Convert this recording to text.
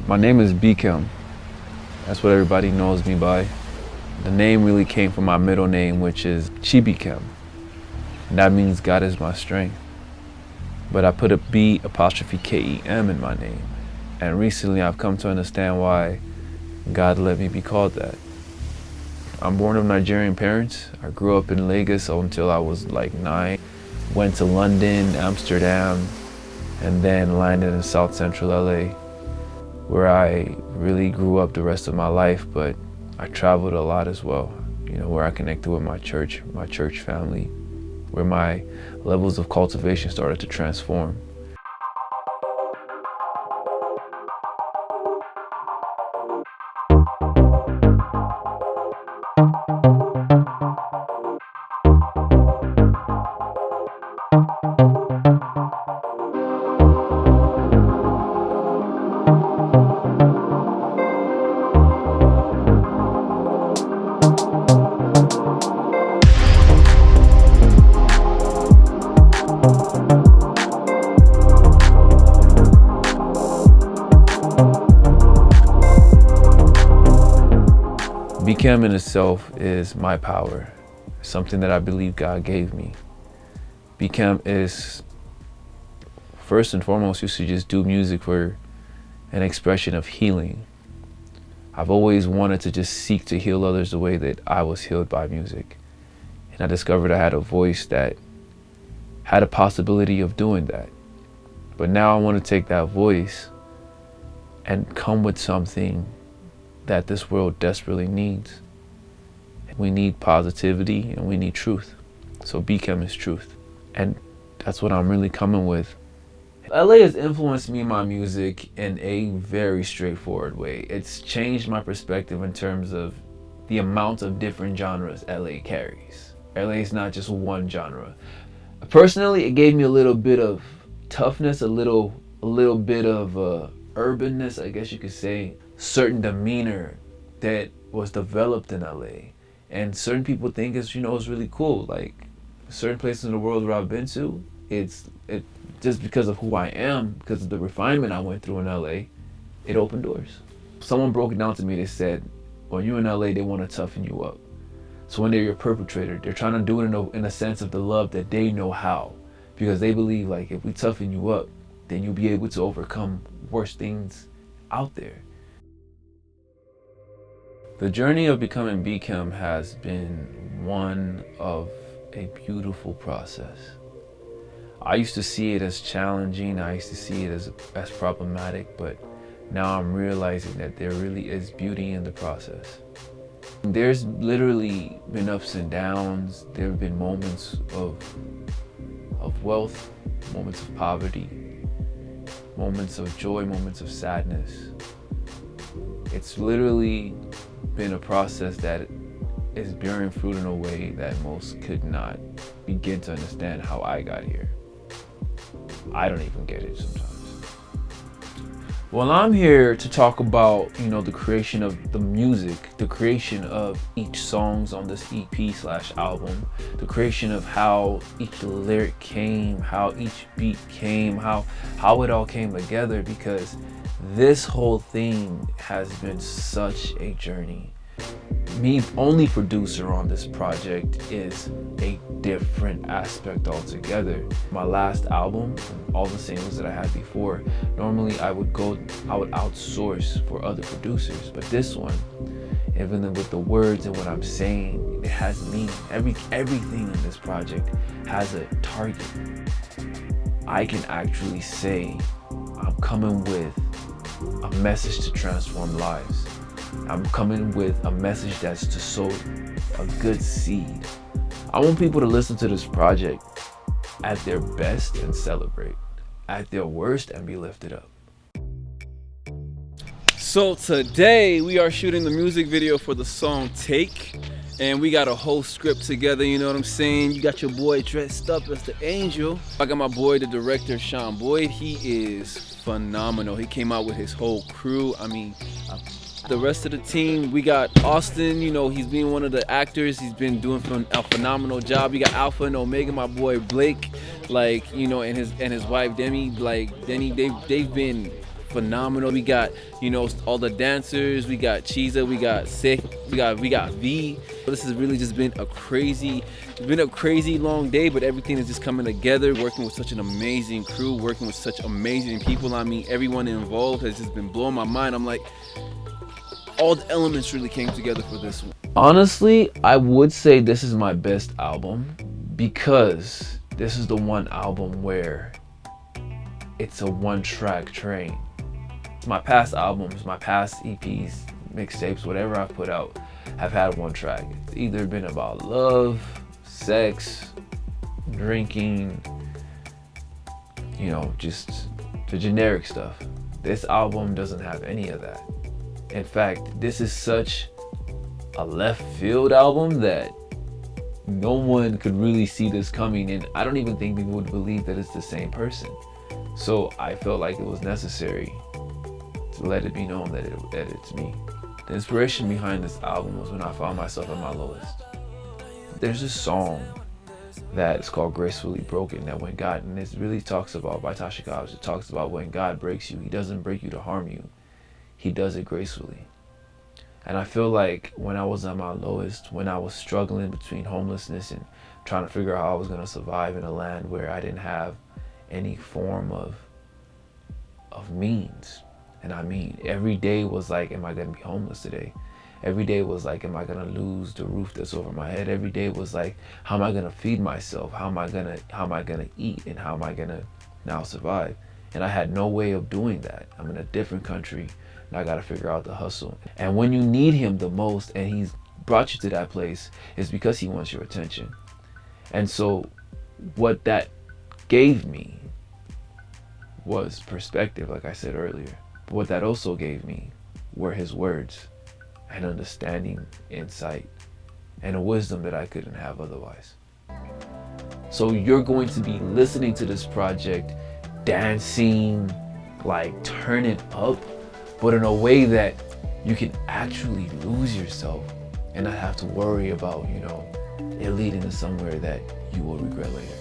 My name is Bikem. That's what everybody knows me by. The name really came from my middle name, which is Chibikem. And that means God is my strength. But I put a B''Kem in my name. And recently I've come to understand why God let me be called that. I'm born of Nigerian parents. I grew up in Lagos until I was like 9. Went to London, Amsterdam, and then landed in South Central LA, where I really grew up the rest of my life, but I traveled a lot as well, where I connected with my church family, where my levels of cultivation started to transform. Bikem in itself is my power, something that I believe God gave me. Bikem is, first and foremost, used to just do music for an expression of healing. I've always wanted to just seek to heal others the way that I was healed by music. And I discovered I had a voice that had a possibility of doing that. But now I want to take that voice and come with something that this world desperately needs. We need positivity and we need truth. So Bikem is truth. And that's what I'm really coming with. LA has influenced me in my music in a very straightforward way. It's changed my perspective in terms of the amount of different genres LA carries. LA is not just one genre. Personally, it gave me a little bit of toughness, a little bit of urbanness, I guess you could say. Certain demeanor that was developed in LA, and certain people think it's really cool. Like certain places in the world where I've been to, it just because of who I am, because of the refinement I went through in LA, it opened doors. Someone broke it down to me. They said, when you're in LA, they want to toughen you up. So when they're your perpetrator, they're trying to do it in a sense of the love that they know how, because they believe like if we toughen you up, then you'll be able to overcome worse things out there. The journey of becoming Bikem has been one of a beautiful process. I used to see it as challenging, I used to see it as problematic, but now I'm realizing that there really is beauty in the process. There's literally been ups and downs. There have been moments of wealth, moments of poverty, moments of joy, moments of sadness. It's literally been a process that is bearing fruit in a way that most could not begin to understand how I got here. I don't even get it sometimes. Well, I'm here to talk about, the creation of the music, the creation of each songs on this EP/album, the creation of how each lyric came, how each beat came, how it all came together, because this whole thing has been such a journey. Me, only producer on this project, is a different aspect altogether. My last album, all the singles that I had before, normally I would outsource for other producers, but this one, even with the words and what I'm saying, it has meaning. Everything in this project has a target. I can actually say I'm coming with a message to transform lives. I'm coming with a message that's to sow a good seed. I want people to listen to this project at their best and celebrate, at their worst and be lifted up. So today we are shooting the music video for the song Take, and we got a whole script together, you know what I'm saying? You got your boy dressed up as the angel. I got my boy, the director, Sean Boyd. He is phenomenal. He came out with his whole crew. The rest of the team, we got Austin, he's been one of the actors. He's been doing a phenomenal job. We got Alpha and Omega, my boy Blake, and his wife Demi. They've been phenomenal. We got, you know, all the dancers, we got Chiza, we got Sick, we got V. This has really just been a crazy long day, but everything is just coming together, working with such an amazing crew, working with such amazing people. I mean, everyone involved has just been blowing my mind. I'm like, all the elements really came together for this one. Honestly, I would say this is my best album because this is the one album where it's a one-track train. My past albums, my past EPs, mixtapes, whatever I've put out, have had one track. It's either been about love, sex, drinking, you know, just the generic stuff. This album doesn't have any of that. In fact, this is such a left field album that no one could really see this coming, and I don't even think people would believe that it's the same person. So I felt like it was necessary to let it be known that it's me. The inspiration behind this album was when I found myself at my lowest. There's a song that's called Gracefully Broken that when God, and it really talks about, by Tasha Cobbs, it talks about when God breaks you, he doesn't break you to harm you. He does it gracefully. And I feel like when I was at my lowest, when I was struggling between homelessness and trying to figure out how I was going to survive in a land where I didn't have any form of means. And I mean, every day was like, am I going to be homeless today? Every day was like, am I going to lose the roof that's over my head? Every day was like, how am I going to feed myself? How am I going to eat? And how am I going to now survive? And I had no way of doing that. I'm in a different country and I got to figure out the hustle. And when you need him the most and he's brought you to that place, it's because he wants your attention. And so what that gave me was perspective, like I said earlier. But what that also gave me were his words and understanding, insight, and a wisdom that I couldn't have otherwise. So you're going to be listening to this project, dancing, like turning up, but in a way that you can actually lose yourself and not have to worry about, you know, it leading to somewhere that you will regret later.